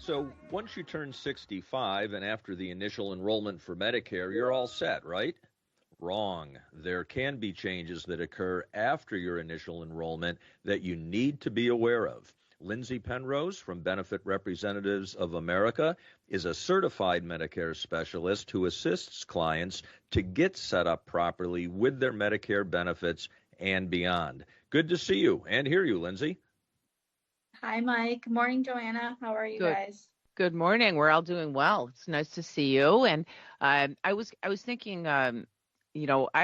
So once you turn 65 and after the initial enrollment for Medicare, you're all set, right? Wrong. There can be changes that occur after your initial enrollment that you need to be aware of. Lindsay Penrose from Benefit Representatives of America is a certified Medicare specialist who assists clients to get set up properly with their Medicare benefits and beyond. Good to see you and hear you, Lindsay. Hi, Mike. Good morning, Joanna. How are you guys? Good morning. We're all doing well. It's nice to see you. And I was thinking, I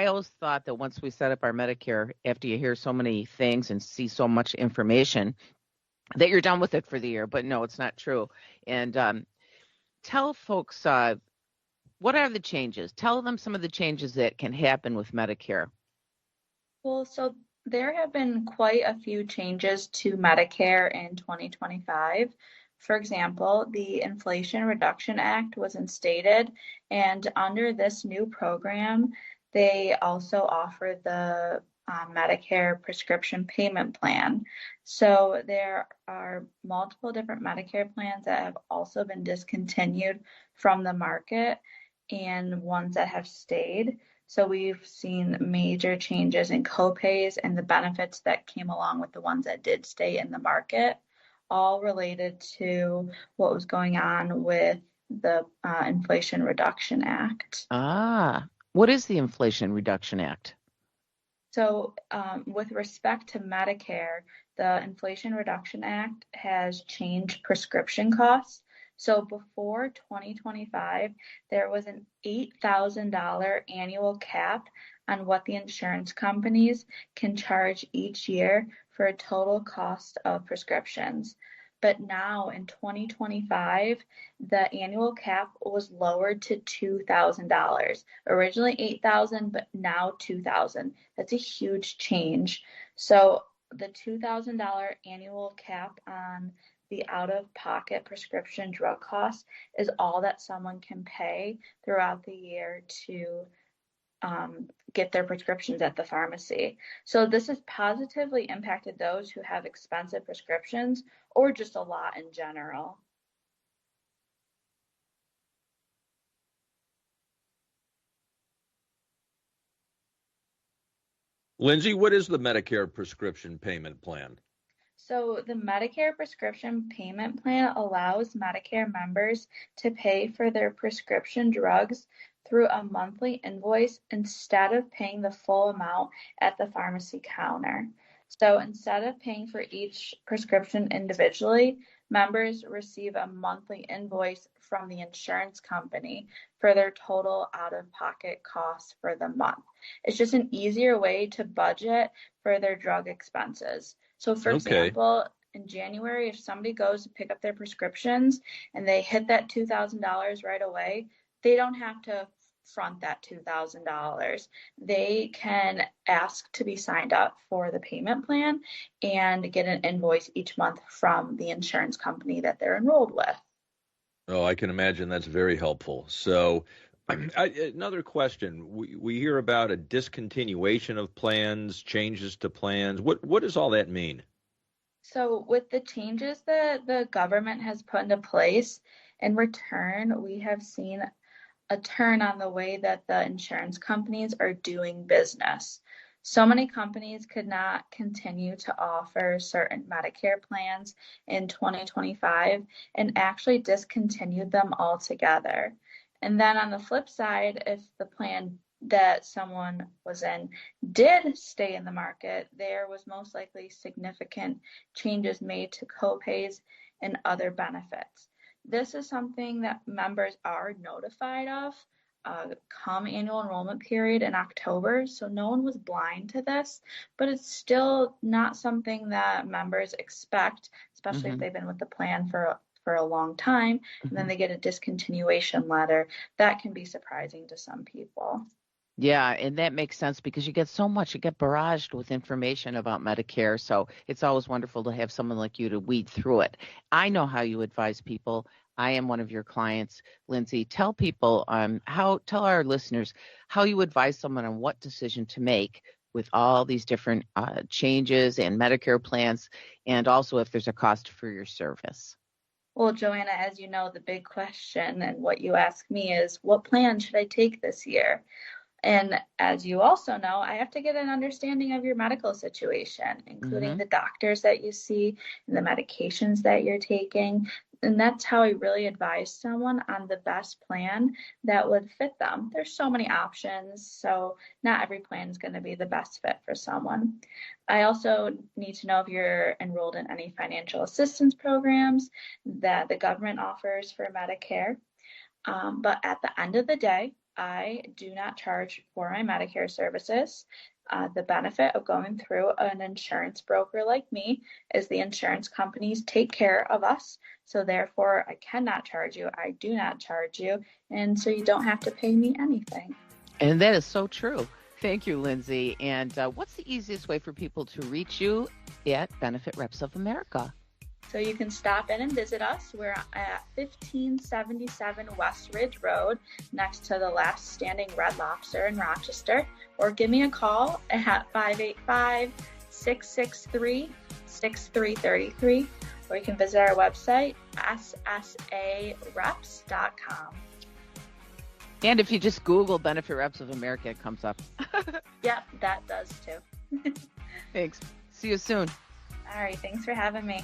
always thought that once we set up our Medicare, after you hear so many things and see so much information, that you're done with it for the year. But no, it's not true. And tell folks, what are the changes? Tell them some of the changes that can happen with Medicare. Well, so there have been quite a few changes to Medicare in 2025. For example, the Inflation Reduction Act was instated, and under this new program, they also offer the Medicare Prescription Payment Plan. So there are multiple different Medicare plans that have also been discontinued from the market and ones that have stayed. So we've seen major changes in copays and the benefits that came along with the ones that did stay in the market, all related to what was going on with the Inflation Reduction Act. What is the Inflation Reduction Act? So with respect to Medicare, the Inflation Reduction Act has changed prescription costs. So before 2025, there was an $8,000 annual cap on what the insurance companies can charge each year for a total cost of prescriptions. But now in 2025, the annual cap was lowered to $2,000. Originally $8,000, but now $2,000. That's a huge change. So the $2,000 annual cap on the out-of-pocket prescription drug cost is all that someone can pay throughout the year to get their prescriptions at the pharmacy. So this has positively impacted those who have expensive prescriptions or just a lot in general. Lindsay, what is the Medicare Prescription Payment Plan? So the Medicare Prescription Payment Plan allows Medicare members to pay for their prescription drugs through a monthly invoice instead of paying the full amount at the pharmacy counter. So instead of paying for each prescription individually, members receive a monthly invoice from the insurance company for their total out-of-pocket costs for the month. It's just an easier way to budget for their drug expenses. So for example, in January, if somebody goes to pick up their prescriptions and they hit that $2,000 right away, they don't have to front that $2,000. They can ask to be signed up for the payment plan and get an invoice each month from the insurance company that they're enrolled with. Oh, I can imagine that's very helpful. So another question, we hear about a discontinuation of plans, changes to plans. What does all that mean? So with the changes that the government has put into place, in return, we have seen a turn on the way that the insurance companies are doing business. So many companies could not continue to offer certain Medicare plans in 2025 and actually discontinued them altogether. And then on the flip side, if the plan that someone was in did stay in the market, there was most likely significant changes made to copays and other benefits. This is something that members are notified of come annual enrollment period in October, so no one was blind to this, but it's still not something that members expect, especially if they've been with the plan for a long time, and then they get a discontinuation letter. That can be surprising to some people. Yeah, and that makes sense because you get barraged with information about Medicare. So it's always wonderful to have someone like you to weed through it. I know how you advise people. I am one of your clients. Lindsay, tell people, tell our listeners how you advise someone on what decision to make with all these different changes and Medicare plans, and also if there's a cost for your service. Well, Joanna, as you know, the big question and what you ask me is, what plan should I take this year? And as you also know, I have to get an understanding of your medical situation, including Mm-hmm. the doctors that you see and the medications that you're taking. And that's how I really advise someone on the best plan that would fit them. There's so many options, so not every plan is going to be the best fit for someone. I also need to know if you're enrolled in any financial assistance programs that the government offers for Medicare. But at the end of the day, I do not charge for my Medicare services. The benefit of going through an insurance broker like me is the insurance companies take care of us. So therefore, I cannot charge you. I do not charge you. And so you don't have to pay me anything. And that is so true. Thank you, Lindsay. And what's the easiest way for people to reach you at Benefit Reps of America? So you can stop in and visit us. We're at 1577 West Ridge Road, next to the last standing Red Lobster in Rochester. Or give me a call at 585-663-6333. Or you can visit our website, ssareps.com. And if you just Google Benefit Reps of America, it comes up. Yep, that does too. Thanks. See you soon. All right, thanks for having me.